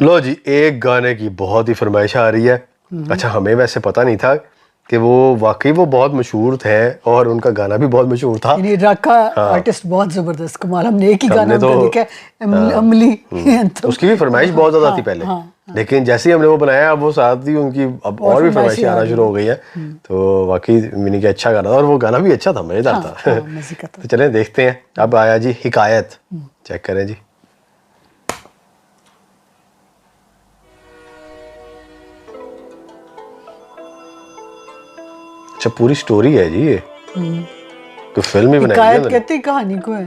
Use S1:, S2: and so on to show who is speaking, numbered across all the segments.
S1: लो जी, एक गाने की बहुत ही फरमाइश आ रही है। अच्छा, हमें वैसे पता नहीं था कि वो वाकई वो बहुत मशहूर थे और उनका गाना भी बहुत मशहूर था।
S2: यानी रॉका आर्टिस्ट बहुत जबरदस्त कमाल। हमने एक ही गाना
S1: तो
S2: उनका देखा है, अमली। तो
S1: उसकी भी फरमाइश बहुत ज्यादा थी पहले, लेकिन जैसे ही हमने वो बनाया अब वो साथ ही उनकी अब और भी फरमाइशें आना शुरू हो गई है। तो वाकई मैंने कहा अच्छा गाना था और वो गाना भी अच्छा था, मजेदार था। तो चलें देखते हैं। अब आया जी हिकायत, चेक करें जी। अच्छा, पूरी स्टोरी है जी ये, कोई फिल्म ही बनाई है।
S2: हिकायत कहते ही कहानी को है।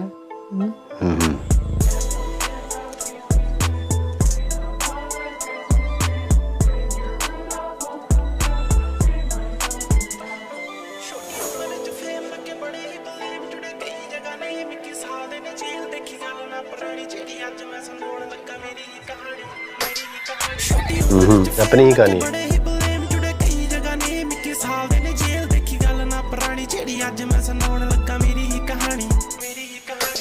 S1: अपनी ही कहानी है।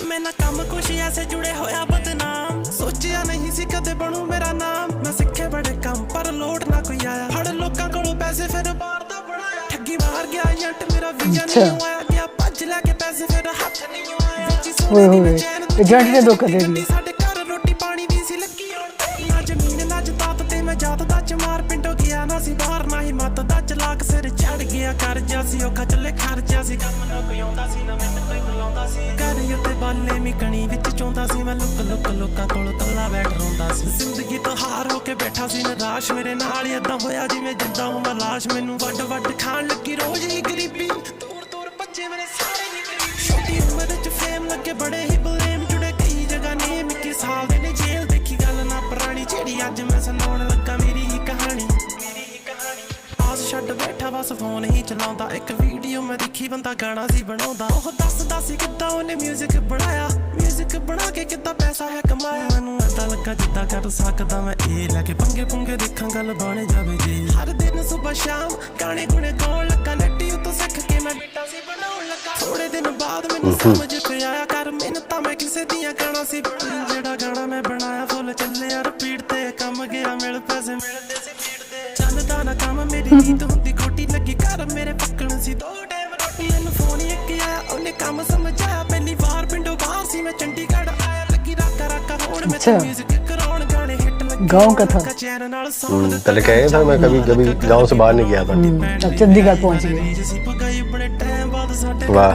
S3: मैं ना काम कुछ ऐसे जुड़े होया बदनाम, सोचिया नहीं सी कदे बनू मेरा नाम। मैं सिखे बड़े काम पर लोट ना कोई आया, फड़ लोकां कोलों पैसे फिर बाहर दा बनाया। ठगी मार गया एजेंट मेरा वीजा नहीं आया, गया भज लेके पैसे फिर हाथ नहीं आया।
S2: ओए होए, एजेंट ने धोखा दे दिया।
S3: साडे घर रोटी पानी दी सी लगी होण, ना जमीन ना जात ते मैं जात दा चमार पिंडों गया ना सी बाहर, ना ही मत दा चलाक सिर चढ़ गया करजा सी औखा चले खर्चा सी। काम ना कोई आਉਂਦਾ ਸੀ ਨਾ ਮੈਨੂੰ ਕੋਈ ਬੁਲਾਉਂਦਾ ਸੀ, ਘਰ ਉੱਤੇ ਬਾਲੇ ਮਿਕਣੀ ਵਿੱਚ ਚੋਂਦਾ ਸੀ। ਮੈਂ ਲੁੱਕ ਲੁੱਕ ਲੋਕਾਂ ਕੋਲ ਕੱਲਾ ਬੈਠ ਰੋਂਦਾ ਸੀ। ਜ਼ਿੰਦਗੀ ਤੋਂ ਹਾਰ ਹੋ ਕੇ ਬੈਠਾ ਸੀ ਨਿਰਾਸ਼, ਮੇਰੇ ਨਾਲ ਏਦਾਂ ਹੋਇਆ ਜਿਵੇਂ ਜਿੱਦਾਂ ਮੈਂ ਲਾਸ਼। ਮੈਨੂੰ ਵੱਡ ਵੱਡ ਖਾਣ ਲੱਗੀ ਰੋਜ਼ ਹੀ ਗਰੀਬੀ, ਦੂਰ ਦੂਰ ਭੱਜੇ ਮੇਰੇ ਸਾਰੇ ਹੀ ਗਰੀਬ। ਛੋਟੀ ਉਮਰ 'ਚ ਫੇਮ ਲੱਗੇ ਬੜੇ ਹੀ ਬਲੇਮ, ਜੁੜੇ ਕਈ ਜਗ੍ਹਾ ਨੇ 21 ਸਾਲ ਦੇ ਨੇ ਜੇਲ੍ਹ ਦੇਖੀ ਗੱਲ ਨਾ ਪੁਰਾਣੀ, ਜਿਹੜੀ ਅੱਜ ਮੈਂ ਸੁਣਾਉਣ ਲੱਗਾ ਮੇਰੀ ਹੀ ਕਹਾਣੀ। ਆਸ ਛੱਡ ਬੈਠਾ ਬਸ ਫੋਨ ਹੀ ਚਲਾਉਂਦਾ, ਇੱਕ ਵੀਡੀਓ ਮੈਂ ਦੇਖੀ ਬੰਦਾ ਗਾਣਾ ਸੀ ਬਣਾਉਂਦਾ। ਉਹ ਦੱਸਦਾ ਸੀ ਕਿੱਦਾਂ ਉਹਨੇ ਮਿਊਜ਼ਿਕ ਬਣਾਇਆ, ਮਿਊਜ਼ਿਕ ਬਣਾ ਕੇ ਕਿੱਦਾਂ ਪੈਸਾ ਹੈ ਕਮਾਇਆ। ਮੈਨੂੰ ਏਦਾਂ ਲੱਗਾ ਜਿੱਦਾਂ ਕਰ ਸਕਦਾ ਮੈਂ ਇਹ, ਲੈ ਕੇ ਪੰਗੇ ਪੁੰਗੇ ਦੇਖਾਂ ਗੱਲ ਬਣ ਜਾਵੇ ਜੀ। ਹਰ ਦਿਨ ਸੁਬਹ ਸ਼ਾਮ ਗਾਣੇ ਗੁਣੇ ਗਾਉਣ ਲੱਗਾ, ਨੈਟੀ ਉੱਤੋਂ ਸਿੱਖ ਕੇ ਮੈਂ ਬੀਟਾਂ ਸੀ ਬਣਾਉਣ ਲੱਗਾ। ਥੋੜੇ ਦਿਨ ਬਾਅਦ ਮੈਨੂੰ ਸਮਝ ਤੇ ਆਇਆ ਕਰ ਮਿਹਨਤਾਂ ਮੈਂ ਕਿਸੇ ਦੀਆਂ ਗਾਣਾ ਸੀ ਬਣਾਇਆ। ਜਿਹੜਾ ਗਾਣਾ ਮੈਂ ਬਣਾਇਆ ਫੁੱਲ ਚੱਲਿਆ ਰਿਪੀਟ ਤੇ, ਕੰਮ ਗਿਆ ਮਿਲ ਪੈਸੇ ਮਿਲਦੇ ਸੀ ਫੀਡ ਤੇ। ਚੱਲਦਾ ਨਾ ਕੰਮ ਮੇਰੀ ਨੀਂਦ ਹੁੰਦੀ ਖੋਟੀ ਲੱਗੀ, ਘਰ ਮੇਰੇ ਪੱਕਣ ਸੀ 2 ਟਾਈਮ ਰੋਟੀ। ਮੈਨੂੰ ਫੋਨ ਇੱਕ ਆਇਆ ਉਹਨੇ ਕੰਮ ਸਮਝਾਇਆ, ਪਹਿਲੀ ਵਾਰ ਪਿੰਡੋਂ ਬਾਹਰ ਸੀ ਮੈਂ ਚੰਡੀਗੜ੍ਹ ਆਇਆ। ਲੱਗੀ ਰਾਕਾ ਰਾਕਾ ਹੋਣ ਮੈਂ ਤੇ ਮਿਊਜ਼ਿਕ ਕਰਾਉਣ, ਗਾਣੇ ਹਿੱਟ ਲੱਗੇ
S2: गाँव का था।
S1: पहले कहे था मैं कभी कभी गांव से बाहर नहीं गया था।
S2: अब चंडीगढ़ पहुंच गए।
S1: वाह,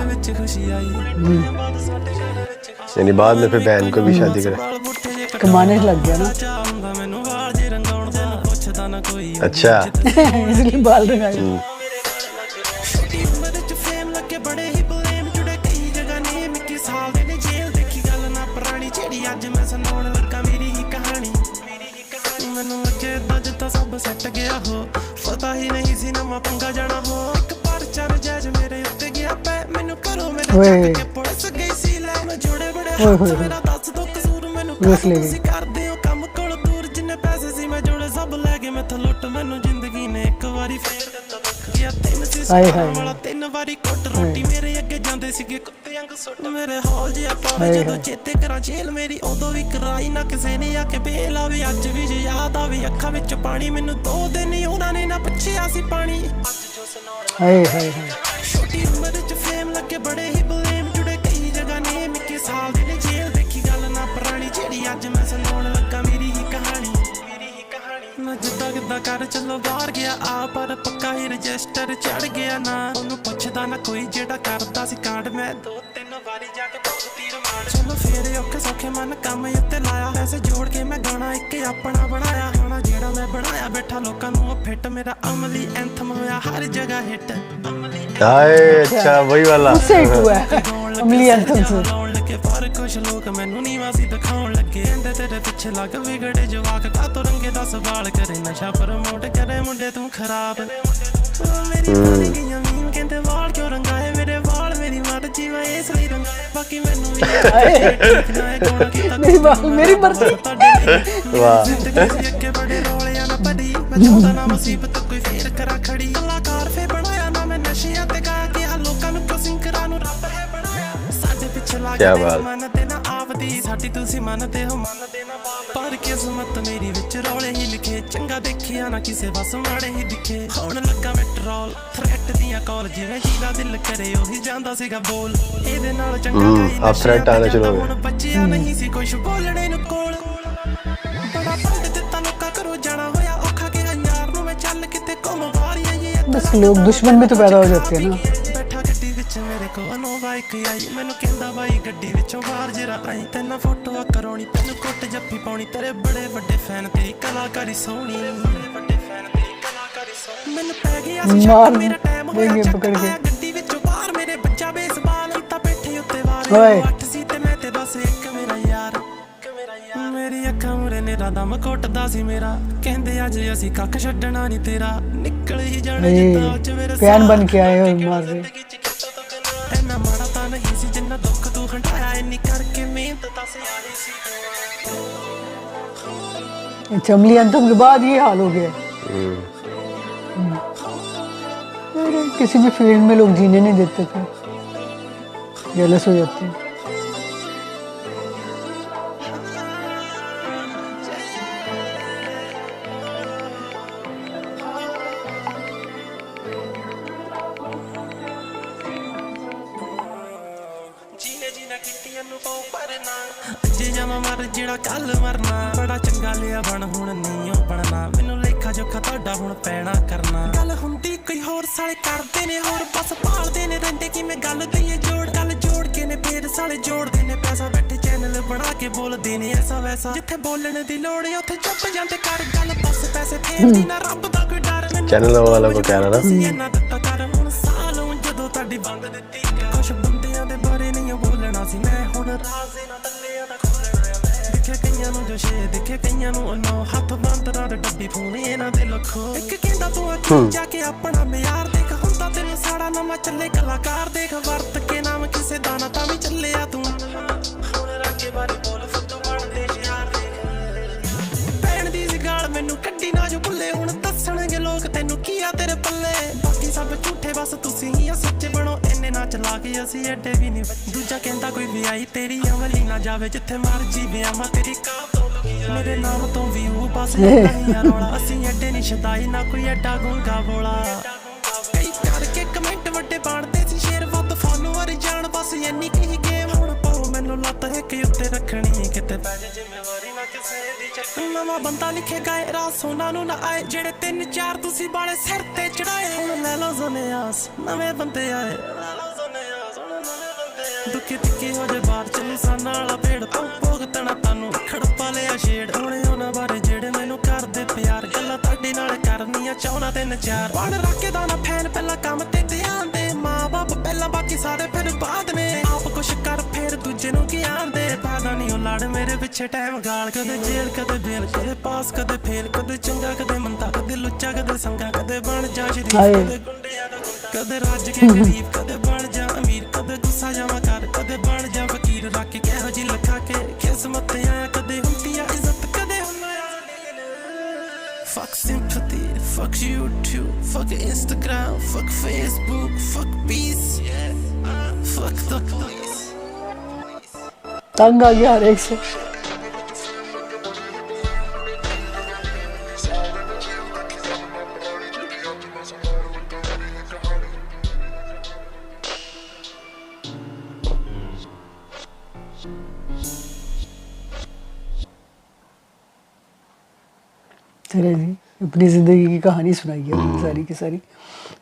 S1: यानी बाद में फिर बहन को भी शादी करे,
S2: कमाने लग गया ना।
S1: अच्छा
S2: इसलिए बाल रंगाए। ਮੈਨੂੰ ਅੱਗੇ ਤਾਂ ਜਿੱਦਾਂ ਸਭ ਸੱਟ ਗਿਆ ਹੋ, ਪਤਾ ਹੀ ਨਹੀਂ ਸੀ ਨਵਾਂ ਪੰਗਾ ਜਾਣਾ ਹੋ। ਇੱਕ ਪਰਚਾ ਨਜਾਇਜ਼ ਮੇਰੇ ਉੱਤੇ ਗਿਆ ਪੈ, ਮੈਨੂੰ ਘਰੋਂ ਮੇਰੇ ਚੱਕ ਕੇ ਪੁਲਿਸ ਗਈ ਸੀ ਲੈ। ਮੈਂ ਜੋੜੇ ਬੜੇ ਹੱਥ ਮੇਰਾ ਦੱਸ ਦੋ ਕਸੂਰ, ਮੈਨੂੰ ਤੁਸੀਂ ਕਰਦੇ ਹੋ ਕੰਮ ਕੋਲ ਦੂਰ। ਜਿੰਨੇ ਪੈਸੇ ਸੀ ਮੈਂ ਜੋੜੇ ਸਭ ਲੈ ਗਏ ਮੈਥੋਂ ਲੁੱਟ, ਮੈਨੂੰ ਜ਼ਿੰਦਗੀ ਨੇ ਇੱਕ ਵਾਰੀ ਫੇਰ ਦਿੱਤਾ ਦੁੱਖ। ਗਿਆ 3 ਸੀ ਵਾਲਾ 3 ਵਾਰੀ ਕੁੱਟ, ਰੋਟੀ ਮੇਰੇ ਅੱਗੇ ਜਾਂਦੇ ਸੀਗੇ ਕੁੱਤੇ ਵਾਂਗ ਸੁੱਟ। ਮੇਰੇ ਹੌਲ ਜਿਹਾ ਪਾਵੇ ਜਦੋਂ ਚੇਤੇ ਕਰਾਂ ਜੇਲ੍ਹ ਮੇਰੀ, ਉਦੋਂ ਵੀ ਕਰਾਈ ਨਾ ਕਿਸੇ ਨੇ ਆ ਕੇ ਬੇਲ ਆਵੇ। ਅੱਜ ਵੀ ਜੇ ਯਾਦ ਆਵੇ ਅੱਖਾਂ ਵਿੱਚ ਪਾਣੀ, ਮੈਨੂੰ 2 ਦਿਨ ਉਹਨਾਂ ਨੇ ਨਾ ਪੁੱਛਿਆ ਸੀ ਪਾਣੀ। ਹਾਏ ਹਾਏ ਹਾਏ।
S3: ਛੋਟੀ ਉਮਰ 'ਚ ਫੇਮ ਲੱਗੇ ਬੜੇ ਹੀ ਬਲੇਮ, ਜੁੜੇ ਕਈ ਜਗ੍ਹਾ ਨੇ 21 ਸਾਲ ਦੇ ਨੇ ਜੇਲ੍ਹ ਦੇਖੀ ਗੱਲ ਨਾ ਪੁਰਾਣੀ, ਜਿਹੜੀ ਅੱਜ ਮੈਂ ਸੁਣਾਉਣ ਲੱਗਾ ਮੇਰੀ ਹੀ ਕਹਾਣੀ। ਮੈਂ ਜਿੱਦਾਂ ਕਿੱਦਾਂ ਕਰ ਚੱਲੋ ਬਾਹਰ ਗਿਆ ਆ, ਪਰ ਪੱਕਾ ਹੀ ਰਜਿਸਟਰ ਚੜ ਗਿਆ ਨਾ। ਉਹਨੂੰ ਪੁੱਛਦਾ ਨਾ ਕੋਈ ਜਿਹੜਾ ਕਰਦਾ ਸੀ ਕਾਂਡ, ਮੈਂ 2-3 ਵਾਰੀ ਜਾ ਕੇ ਭੁਗਤੀ ਰਿਮਾਂਡ। ਚਲੋ ਫੇਰ ਔਖੇ ਸੌਖੇ ਮਨ ਕੰਮ ਉੱਤੇ ਲਾਇਆ, ਪੈਸੇ ਜੋੜ ਕੇ ਮੈਂ ਗਾਣਾ ਇੱਕ ਆਪਣਾ ਬਣਾਇਆ। ਗਾਣਾ ਜਿਹੜਾ ਮੈਂ ਬਣਾਇਆ ਬੈਠਾ ਲੋਕਾਂ ਨੂੰ ਉਹ ਫਿੱਟ, ਮੇਰਾ ਅਮਲੀ ਐਂਥਮ ਹੋਇਆ ਹਰ ਜਗ੍ਹਾ ਹਿੱਟ।
S1: अच्छा वही वाला
S2: अमली एंथम से
S3: ਪਰ ਕੁਛ ਲੋਕ ਮੈਨੂੰ ਨੀਵਾਂ ਸੀ ਦਿਖਾਉਣ ਲੱਗੇ, ਕਹਿੰਦੇ ਤੇਰੇ ਪਿੱਛੇ ਲੱਗ ਵਿਗੜੇ ਜਵਾਕ, ਕਾਤੋਂ ਰੰਗੇ ਦਾ ਸਵਾਲ ਕਰੇ ਨਸ਼ਾ ਪ੍ਰਮੋਟ ਕਰੇ ਮੁੰਡੇ ਤੂੰ ਖਰਾਬ। ਮੇਰੀ ਬਣ ਗਈਆਂ ਮੀਮ ਕਹਿੰਦੇ ਵਾਲ ਕਿਉਂ ਰੰਗਾਏ, ਮੇਰੇ ਵਾਲ ਮੇਰੀ ਮਰਜ਼ੀ ਮੈਂ ਇਸ ਲਈ ਰੰਗਾਏ। ਬਾਕੀ ਮੈਨੂੰ
S2: मेरी मर्जी।
S3: ਅੱਗੇ ਬੜੇ ਰੋਲੇ ਆ ਨਾ ਭਰੀ, ਮੈਂ ਚਾਹੁੰਦਾ ਨਾ ਮੁਸੀਬਤ ਕੋਈ ਫੇਰ ਕਰਾਂ ਖੜੀ। ਕਲਾਕਾਰ ਫੇ ਬਣਾਇਆ ਨਾ ਮੈਂ ਨਸ਼ਿਆਂ ਤੇ ਗਾ ਕੇ, ਆ ਲੋਕਾਂ ਨੂੰ ਕਿਉਂ ਸਿੰਕਰਾਂ ਨੂੰ ਰੱਬ ਹੈ ਬਣਾਇਆ। ਸਾਡੇ ਪਿੱਛੇ ਲੱਗ ਮੰਨਦੇ ਨਾ ਆਪਦੀ, ਸਾਡੀ ਤੁਸੀਂ ਮੰਨਦੇ ਹੋ ਮੰਨਦੇ ਨਾ ਬਾਪ। ਪਰ
S2: किस्मत मेरी विच रौले ही लिखे चंगा देखिया ना किसे बस माड़े ही दिखे होण लगा मेट्रोल थ्रेट दियां कॉल जिवें जीदा दिल करे ओही जांदा सीगा बोल ਇਹਦੇ ਨਾਲ ਚੰਗਾ
S1: अब थ्रेट आने शुरू हो
S2: ਹੁਣ
S1: गए।
S2: ਬੱਚਿਆ ਨਹੀਂ ਸੀ ਕੁਛ ਬੋਲਣੇ ਨੂੰ ਕੋਲ ਬੜਾ ਪੰਡ ਦਿੱਤਾ ਲੋਕਾਂ ਕਰੋ ਜਾਣਾ ਹੋਇਆ ਔਖਾ ਕਿ ਯਾਰ ਨੂੰ ਮੈਂ ਚੱਲ ਕਿਤੇ ਘੁੰਮ ਵਾਰੀਆਂ ਇਹ
S4: बस लोग दुश्मन भी तो पैदा हो जाते हैं ना।
S2: ਬੈਠਾ ਗੱਡੀ ਵਿੱਚ ਮੇਰੇ ਕੋਲ ਅਨੋਵਾ ਇੱਕ ਆਈ ਮੈਨੂੰ ਕਹਿੰਦਾ ਬਾਈ ਗੱਡੀ ਵਿੱਚੋਂ ਬਾਹਰ ਜਰਾ ਆਈ ਤੈਨੂੰ ਫੋਟੋਆਂ ਕਰਾਉਣੀ ਤੈਨੂੰ ਕੁੱਟ ਜੱਫੀ ਪਾਉਣੀ ਤੇਰੇ ਬੜੇ ਵੱਡੇ ਫੈਨ ਤੇਰੀ ਕਲਾਕਾਰੀ ਸੋਹਣੀ ਵੱਡੇ ਫੈਨ ਤੇਰੀ ਕਲਾਕਾਰੀ ਸੋਹਣੀ ਮੈਨੂੰ ਪੈ ਗਿਆ ਸੀ
S4: मार
S2: ਮੇਰਾ ਟਾਈਮ ਹੋਇਆ
S4: देंगे
S2: ਚੱਕ
S4: पकड़ के।
S2: ਆਇਆ ਗੱਡੀ ਵਿੱਚੋਂ ਬਾਹਰ ਮੇਰੇ ਬੱਚਾ ਬੇਸਬਾਲ ਤਾਂ ਬੈਠੇ ਉੱਤੇ
S4: ਓਏ।
S2: ਵਾਲੇ ਅੱਠ ਸੀ ਤੇ ਮੈਂ ਤੇ ਬਸ ਇੱਕ ਮੇਰਾ ਯਾਰ ਮੇਰੀ ਅੱਖਾਂ ਮੁਰੇ ਨੇਰਾ ਦਮ ਘੁੱਟਦਾ ਸੀ ਮੇਰਾ ਕਹਿੰਦੇ ਅੱਜ ਅਸੀਂ ਕੱਖ ਛੱਡਣਾ ਨਹੀਂ ਤੇਰਾ ਨਿਕਲ ਹੀ ਜਾਣਾ ਜਿੱਦਾਂ ਅੱਜ ਮੇਰੇ
S4: फैन बन के आए और मार रहे।
S2: ਇੰਨਾ ਮਾੜਾ ਤਾਂ ਨਹੀਂ ਸੀ ਜਿੰਨਾ ਦੁੱਖ ਤੂੰ ਹੰਢਾਇਆ ਇੰਨੀ ਕਰਕੇ ਮਿਹਨਤ ਤਾਂ ਸਿਆਰੀ ਸੀ
S4: चमली अंतम के बाद ये हाल हो गया। अरे किसी भी फील्ड में लोग जीने नहीं देते थे, जेलस हो जाते हैं।
S2: ਜੀਨੇ ਜੀਨਾ ਕਿੱਤੀਆਂ ਨੂੰ ਪਾਉ ਪਰਨਾ ਅੱਜੇ ਜਾਵਾਂ ਮਰ ਜਿਹੜਾ ਕੱਲ ਮਰਨਾ ਬੜਾ ਚੰਗਾ ਲਿਆ ਬਣ ਹੁਣ ਨਹੀਂ ਉਹ ਬਣਨਾ ਮੈਨੂੰ ਲੇਖਾ ਜੋਖਾ ਤੁਹਾਡਾ ਹੁਣ ਪੈਣਾ ਕਰਨਾ ਗੱਲ ਹੁੰਦੀ ਕੋਈ ਹੋਰ ਸਾਲੇ ਕਰਦੇ ਨੇ ਹੋਰ ਬਸ ਭਾਲਦੇ ਨੇ ਰਹਿੰਦੇ ਕਿਵੇਂ ਗੱਲ ਦਈਏ ਗੱਲ ਜੋੜ ਕੇ ਨੇ ਫੇਰ ਸਾਲੇ ਜੋੜਦੇ ਨੇ ਪੈਸਾ ਬੈਠੇ ਚੈਨਲ ਬਣਾ ਕੇ ਬੋਲਦੇ ਨੇ ਐਸਾ ਵੈਸਾ ਜਿੱਥੇ ਬੋਲਣ ਦੀ ਲੋੜ ਏ ਉੱਥੇ ਚੁੱਪ ਜਾਂਦੇ ਕਰ ਗੱਲ ਬਸ ਪੈਸੇ ਫੇਰ ਦੀ ਨਾ ਰੱਬ ਦਾ ਕੋਈ ਡਰ
S1: चैनल वालों को क्या रहना
S2: ਇਹਨਾਂ ਦਿੱਤਾ ਕਰ ਹੁਣ ਸਾਲ ਹੁਣ ਜਦੋਂ ਤੁਹਾਡੀ ਬੰਦ ਦਿੱਤੀ ਕੁਛ ਬੰਦਿਆਂ ਦੇ ਬਾਰੇ ਨਹੀਂ ਬੋਲਣਾ ਸੀ ਮੈਂ ਹੁਣ ਰਾਜ਼ੇ ਨਾ ਟੱਲਿਆਂ ਦਾ ਖੋਲਣਾ ਦੇਖੇ ਕਈਆਂ ਨੂੰ ਜੋ ਸ਼ੇ ਦੇਖੇ ਕਈਆਂ ਨੂੰ ਅਨੋ ਹੱਥ ਬੰਦ ਨਾਲ ਡੱਬੀ ਫੋਨੇ ਇਹਨਾਂ ਦੇ ਲੱਖੋ ਇੱਕ ਕਹਿੰਦਾ ਤੂੰ ਅੱਗੇ ਜਾ ਕੇ ਆਪਣਾ ਮਿਆਰ ਦੇਖ ਹੁੰਦਾ ਤੈਨੂੰ ਸਾੜਾ ਨਵਾਂ ਚੱਲੇ ਕਲਾਕਾਰ ਦੇਖ ਵਰਤ ਕੇ ਨਾਮ ਕਿਸੇ ਦਾ ਨਾ ਤਾਂ ਵੀ ਚੱਲਿਆ ਤੂੰ ਹੁਣ ਰਾਕੇ ਬਾਰੇ ਬੋਲ ਫੁੱਟੂ ਬਣਦੇ ਯਾਰ ਭੈਣ ਦੀ ਸਿਗਾਲ ਮੈਨੂੰ ਕੱਢੀ ਨਾ ਜੋ ਭੁੱਲੇ ਹੁਣ ਦੱਸਣਗੇ ਲੋਕ ਤੈਨੂੰ ਕੀ ਆ ਤੇਰੇ ਪੱਲੇ ਬਾਕੀ ਸਭ ਝੂਠੇ ਬਸ ਤੁਸੀਂ ਹੀ ਆ ਸੱਚੇ ਬਣੋ ਇੰਨੇ ਨਾ ਚਲਾ ਕੇ ਅਸੀਂ ਐਡੇ ਵੀ ਨਹੀਂ ਦੂਜਾ ਕਹਿੰਦਾ ਕੋਈ ਵੀ ਆਈ ਤੇਰੀ ਅਮਲੀ ਨਾ ਜਾਵੇ ਜਿੱਥੇ ਮਰਜੀ ਵਿਆਹਾਂ ਤੇਰੀ ਕਾਂ ਤੋਂ ਮੇਰੇ ਨਾਮ ਤੋਂ ਵੀ ਉਹ ਬਸ ਨਹੀਂ ਆ ਰੋਲਾ ਅਸੀਂ ਐਡੇ ਨਹੀਂ ਸ਼ਦਾਈ ਨਾ ਕੋਈ ਐਡਾ ਗੁੰਗਾ ਬੋਲਾ ਕਈ ਪਿਆਰ ਕੇ ਕਮੈਂਟ ਵੱਡੇ ਬਣਦੇ ਸੀ ਸ਼ੇਰ ਵੱਧ ਫਾਲੋਅਰ ਜਾਣ ਬਸ ਇੰਨੀ ਕੀ ਗੇਮ ਹੁਣ ਪਾਓ ਮੈਨੂੰ ਲੱਤ ਹੈ ਕਿ ਉੱਤੇ ਰੱਖਣੀ ਕਿਤੇ ਪੈ ਜੇ ਜ਼ਿੰਮੇਵਾਰੀ ਨਾ ਕਿਸੇ ਦੀ ਚੱਕ ਨਵਾਂ ਬੰਦਾ ਲਿਖੇ ਗਏ ਰਾਤ ਸੋਨਾ ਨੂੰ ਨਾ ਆਏ ਜਿਹੜੇ 3-4 ਤੁਸੀਂ ਬਾਲੇ ਸਿਰ ਤੇ ਚੜਾਏ ਹੁਣ ਲੈ ਲਓ ਜ਼ੋਨਿਆਸ ਨਵੇਂ ਬੰਦੇ ਆਏ ਦੁੱਖੀ ਤਿੱਖੀ ਹੋ ਜੇ ਬਾਹਰ ਚੱਲੀ ਸਾਨਾ ਵਾਲਾ ਭੇੜ ਤੋਂ ਭੋਗਤਣਾ ਤੁਹਾਨੂੰ ਖੜਪਾ ਲਿਆ ਛੇੜ ਹੁਣੇ ਉਹਨਾਂ ਬਾਰੇ ਜਿਹੜੇ ਮੈਨੂੰ ਕਰਦੇ ਪਿਆਰ ਗੱਲਾਂ ਤੁਹਾਡੇ ਨਾਲ ਕਰਨੀਆਂ ਚਾਹੁੰਦਾ 3-4 ਪੜ ਰੱਖੇ ਦਾ ਨਾ ਫੈਨ ਪਹਿਲਾਂ ਕੰਮ ਤੇ ਧਿਆਨ ਦੇ ਮਾਂ ਬਾਪ ਪਹਿਲਾਂ ਬਾਕੀ ਸਾਰੇ ਫਿਰ ਬਾਅਦ ਨੇ ਆਪ ਕੁਛ ਕਰ ਫਿਰ ਦੂਜੇ ਨੂੰ ਕੀ ਆਂਦੇ ਫਾਇਦਾ ਨਹੀਂ ਉਹ ਲੜ ਮੇਰੇ ਪਿੱਛੇ ਟਾਈਮ ਗਾਲ ਕਦੇ ਜੇਲ੍ਹ ਕਦੇ ਬੇਲ ਕਦੇ ਪਾਸ ਕਦੇ ਫੇਲ ਕਦੇ ਚੰਗਾ ਕਦੇ ਮੰਦਾ ਕਦੇ ਲੁੱਚਾ ਕਦੇ ਸੰਗਾ ਕਦੇ ਬਣ ਜਾ ਸ਼ਰੀਫ ਕਦੇ ਗੁੰਡਿਆਂ ਦਾ ਕਦੇ ਰੱਜ ਕੇ ਗਰੀਬ ਕਦੇ ਬਣ ਜਾ ਅਮੀਰ ਕਦੇ ਗੁੱਸਾ ਜਾਵਾਂ ਕਰ ਕਦੇ ਬਣ ਜਾ ਫਕੀਰ ਰੱਖ ਕੇ ਕਿਹੋ ਜੀ ਲਖਾ ਕੇ ਕਿਸਮਤ ਆਇਆ ਕਦੇ ਹੁੰਦੀ ਆ ਇੱਜ਼ਤ ਕਦੇ ਹੁੰਦਾ Fuck sympathy, fuck YouTube, fuck Instagram, fuck Facebook, fuck peace, fuck the police.
S4: तंग आ गया हर एक से। चले जी अपनी ज़िंदगी की कहानी सुनाई है सारी की सारी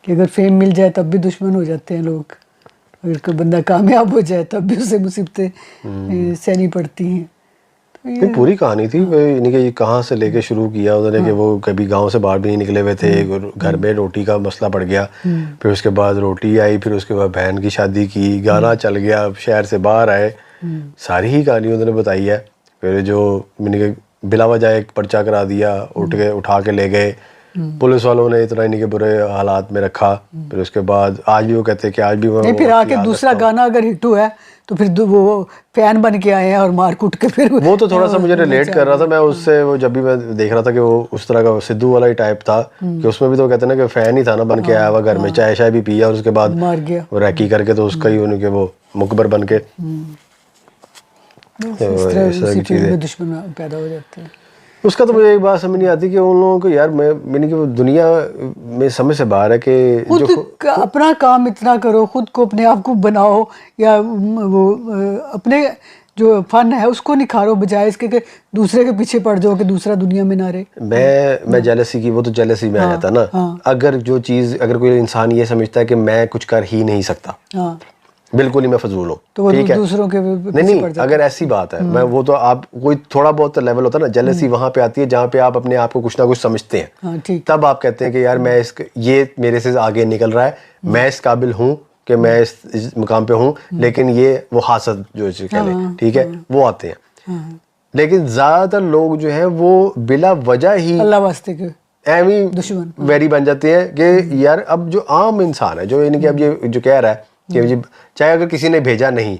S4: कि अगर फेम मिल जाए तब भी दुश्मन हो जाते हैं लोग, अगर कोई बंदा कामयाब हो जाए तब भी उसे मुसीबतें सहनी पड़ती हैं। तो
S1: ये पूरी कहानी थी यानी कि कहाँ से लेके शुरू किया उन्होंने कि वो कभी गांव से बाहर भी नहीं निकले हुए थे, घर में रोटी का मसला पड़ गया, फिर उसके बाद रोटी आई, फिर उसके बाद बहन की शादी की, गाना चल गया, शहर से बाहर आए, सारी ही कहानी उन्होंने बताई है। फिर जो मैंने बिला वजह एक पर्चा करा दिया, उठा के ले गए, पुलिस वालों ने इतना इन्हीं के बुरे हालात में रखा। फिर उसके बाद आज भी वो कहते हैं कि आज भी
S4: नहीं, फिर आके दूसरा गाना अगर हिट हुआ है तो फिर वो फैन बन के आए हैं और मार कूट के फिर
S1: वो तो थोड़ा सा मुझे रिलेट कर रहा था मैं उससे, वो जब भी मैं देख रहा था कि वो उस तरह का सिद्धू वाला ही टाइप था कि उसमें भी तो कहते हैं ना कि फैन ही था ना बन के आया हुआ घर में, चाय शाय भी पिया और उसके बाद
S4: मार गया
S1: वो रैकी करके तो उसका ही उनके वो मुकबर बन के
S4: इस तरह उसी फील्ड में दुश्मन पैदा हो जाते हैं।
S1: उसका तो मुझे एक बात समझ नहीं आती कि उन लोगों को यार मैंने कि वो दुनिया में समझ से बाहर है कि
S4: खुद अपना काम इतना करो, खुद को अपने आप को बनाओ, या वो अपने जो फन है उसको निखारो, बजाय इसके कि दूसरे के पीछे पड़ जाओ कि दूसरा दुनिया में ना रहे।
S1: मैं जेलसी की, वो तो जेलसी में आ जाता ना। अगर जो चीज, अगर कोई इंसान ये समझता है कि मैं कुछ कर ही नहीं सकता, बिल्कुल ही मैं फजूल हूँ,
S4: तो वो
S1: ठीक है,
S4: दूसरों के
S1: नहीं, अगर ऐसी बात है, मैं वो तो आप कोई थोड़ा बहुत लेवल होता है ना, जेलसी वहां पे आती है जहाँ पे आप अपने आप को कुछ ना कुछ समझते हैं, तब आप कहते हैं कि यार मैं ये मेरे से आगे निकल रहा है, मैं इस काबिल हूँ कि मैं इस मुकाम पे हूँ, लेकिन ये वो हासद जो कह लें, ठीक है, वो आते हैं। लेकिन ज्यादातर लोग जो है वो बिला वजह ही
S4: अल्लाह वास्ते के
S1: एमी दुश्मन वैरी बन जाते हैं कि यार अब जो आम इंसान है, जो यानी कि अब ये जो कह रहा है कि जी चाहे अगर किसी ने भेजा नहीं,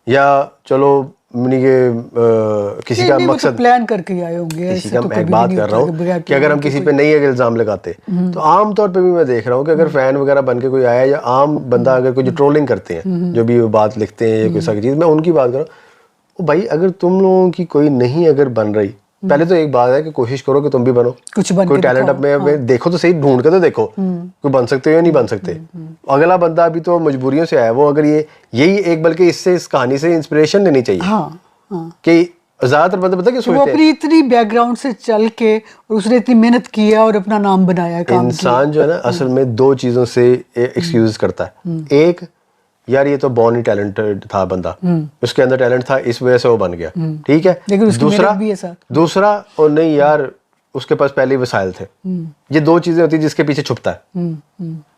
S1: या चलो किसी का मकसद
S4: प्लान करके आए होंगे,
S1: किसी का, मैं बात कर रहा हूँ कि अगर हम किसी पे नई इल्जाम लगाते, तो आम तौर पे भी मैं देख रहा हूँ कि अगर फैन वगैरह बन के कोई आया, या आम बंदा अगर कोई जो ट्रोलिंग करते हैं, जो भी बात लिखते हैं या कोई सारी चीज, मैं उनकी बात कर रहा हूँ। भाई अगर तुम लोगों की कोई नहीं अगर बन रही, पहले तो एक बात है कि कोशिश करो कि तुम भी बनो,
S4: कुछ बन
S1: कोई टैलेंट अपने देखो तो सही, ढूंढ के तो देखो कोई बन सकते हो या नहीं बन सकते। अगला बंदा अभी तो मजबूरियों से आया, वो अगर यही एक, बल्कि इससे, इस कहानी से इंस्पिरेशन लेनी चाहिए कि ज्यादातर बंदे पता क्या सोचते हैं,
S4: वो अपनी इतनी बैकग्राउंड से चल के और उसने इतनी मेहनत किया और अपना नाम बनाया, काम
S1: इंसान जो है ना असल में दो चीजों से एक्सक्यूज करता है। एक, यार ये तो बॉर्न ही टैलेंटेड था बंदा, उसके अंदर टैलेंट था, इस वजह से वो बन गया, ठीक है। दूसरा और नहीं यार उसके पास पहले ही वसाइल थे। ये दो चीजें होती है जिसके पीछे छुपता है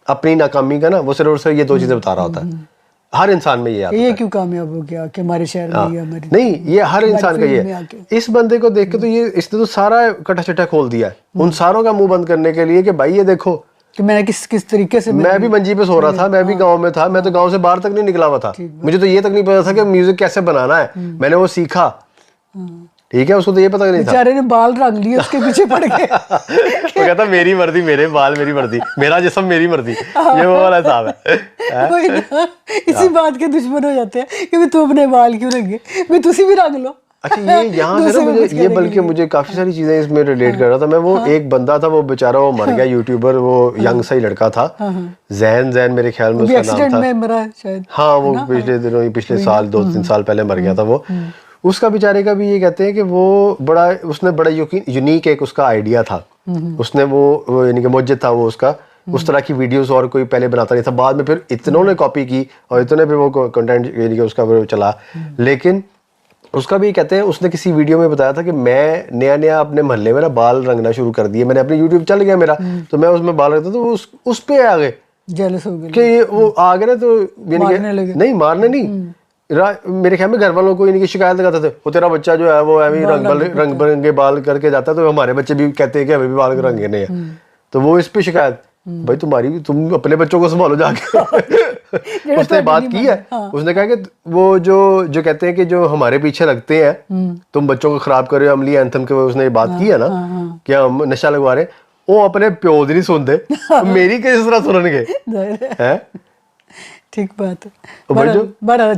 S1: अपनी नाकामी का ना, वो सिर्फ और सिर्फ ये दो चीजें बता रहा होता है। हर इंसान में ये आता है।
S4: ये क्यों कामयाब हो गया कि हमारे शहर में, या हमारे
S1: नहीं, ये हर इंसान का ये। इस बंदे को देख के तो ये, इसने तो सारा कटा चटा खोल दिया है उन सारों का मुंह बंद करने के लिए कि भाई ये देखो
S4: कि मैंने किस तरीके से,
S1: मैं भी मंजी पे सो रहा था, मैं भी गांव में था, मैं तो गांव से बाहर तक नहीं निकला हुआ था, मुझे तो ये तक नहीं पता था कि म्यूजिक कैसे बनाना है, मैंने वो सीखा, ठीक है, उसको तो ये पता नहीं था।
S4: बेचारे ने बाल रंग लिए, उसके पीछे पड़ गए।
S1: वो कहता मेरी मर्जी, मेरे बाल मेरी मर्जी, मेरा जिस्म मेरी मर्जी, ये वो वाला हिसाब है।
S4: इसी बात के दुश्मन हो जाते हैं कि तू अपने बाल क्यों रंगे, मैं तुसी भी रंग लो।
S1: अच्छा, ये यहाँ से ना मुझे ये, बल्कि मुझे काफी सारी चीजें इसमें रिलेट कर रहा था मैं। वो एक बंदा था, वो बेचारा वो मर गया, यूट्यूबर, वो यंग सा ही लड़का था, जैन मेरे ख्याल में उसका नाम था, में मरा शायद, हाँ वो पिछले दिनों, पिछले साल 2-3 साल पहले मर गया था वो। उसका बेचारे का भी ये कहते हैं कि वो उसने बड़ा यूनिक एक उसका आइडिया था, उसने वो यानी कि मस्जिद था वो उसका, उस तरह की वीडियोस और कोई पहले बनाता नहीं था, बाद में फिर इतनों ने कॉपी की और इतने पे वो कंटेंट यानी कि उसका वो चला। लेकिन उसका भी कहते हैं, उसने किसी वीडियो में बताया था कि मैं नया अपने मोहल्ले में ना बाल रंगना शुरू कर दिए, मैंने अपने यूट्यूब चल गया मेरा, तो मैं उसमें बाल रखता, तो उस पे आ गए,
S4: जेलस हो गए
S1: कि वो आ गए ना, तो नहीं मारने नहीं, मेरे ख्याल में घर वालों को इनकी शिकायत लगाते थे, वो तेरा बच्चा जो है वो रंग बिरंगे बाल करके जाता है, तो हमारे बच्चे भी कहते हैं कि हमें भी बाल रंगने हैं, तो वो इस पे शिकायत, भाई तुम अपने बच्चों को संभालो जाके। उसने बात की है, उसने कहा कि वो जो कहते हैं कि जो हमारे पीछे लगते हैं, तुम बच्चों को खराब कर रहे हो, अमली एंथम के, उसने बात की है ना कि हम नशा लगवा रहे, वो अपने प्यो दी नहीं सुनते, मेरी किस तरह सुनेंगे, हैं?
S4: ठीक बात है, बड़ा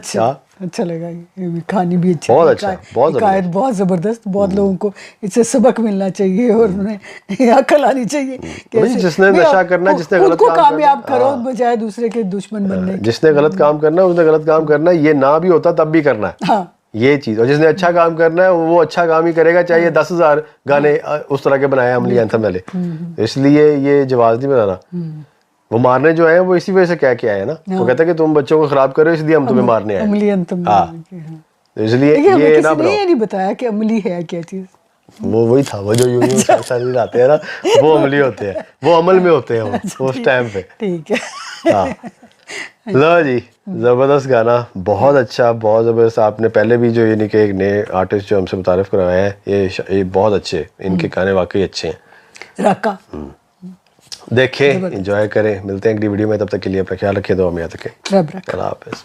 S4: अच्छा लगा, ये कहानी भी अच्छी,
S1: बहुत अच्छा,
S4: बहुत जबरदस्त, बहुत लोगों को इससे सबक मिलना चाहिए और उन्हें अकल आनी चाहिए कि
S1: जिसने नशा करना, जिसने गलत काम
S4: कामयाब करो बजाय दूसरे के दुश्मन बनने,
S1: जिसने गलत काम करना उसने गलत काम करना, ये ना भी होता तब भी करना है ये चीज, और जिसने अच्छा काम करना है वो अच्छा काम ही करेगा, चाहे 10,000 गाने उस तरह के बनाए अमली एंथम वाले। इसलिए ये जवाब नहीं बनाना, वो मारने जो है वो इसी वजह से क्या किया है ना, वो कहता है कि तुम बच्चों को खराब करो इसलिए हम तुम्हें मारने आए, इसलिए ये ना
S4: नहीं बताया कि अमली है क्या चीज,
S1: वो वही था, वो जो यूं आते हैं ना, वो अमली होते हैं, वो अमल में होते हैं वो उस टाइम पे, ठीक है। हाँ, लो जी, जबरदस्त गाना, बहुत अच्छा, बहुत जबरदस्त। आपने पहले भी जो यानी कि एक नए आर्टिस्ट जो हमसे मुतारिफ करवाए हैं, ये बहुत अच्छे, इनके गाने वाकई अच्छे हैं।
S4: राका
S1: देखें, एंजॉय करें, मिलते हैं अगली वीडियो में, तब तक के लिए अपना ख्याल रखिए, दुआ में याद रखें, अल्लाह हाफ़िज़।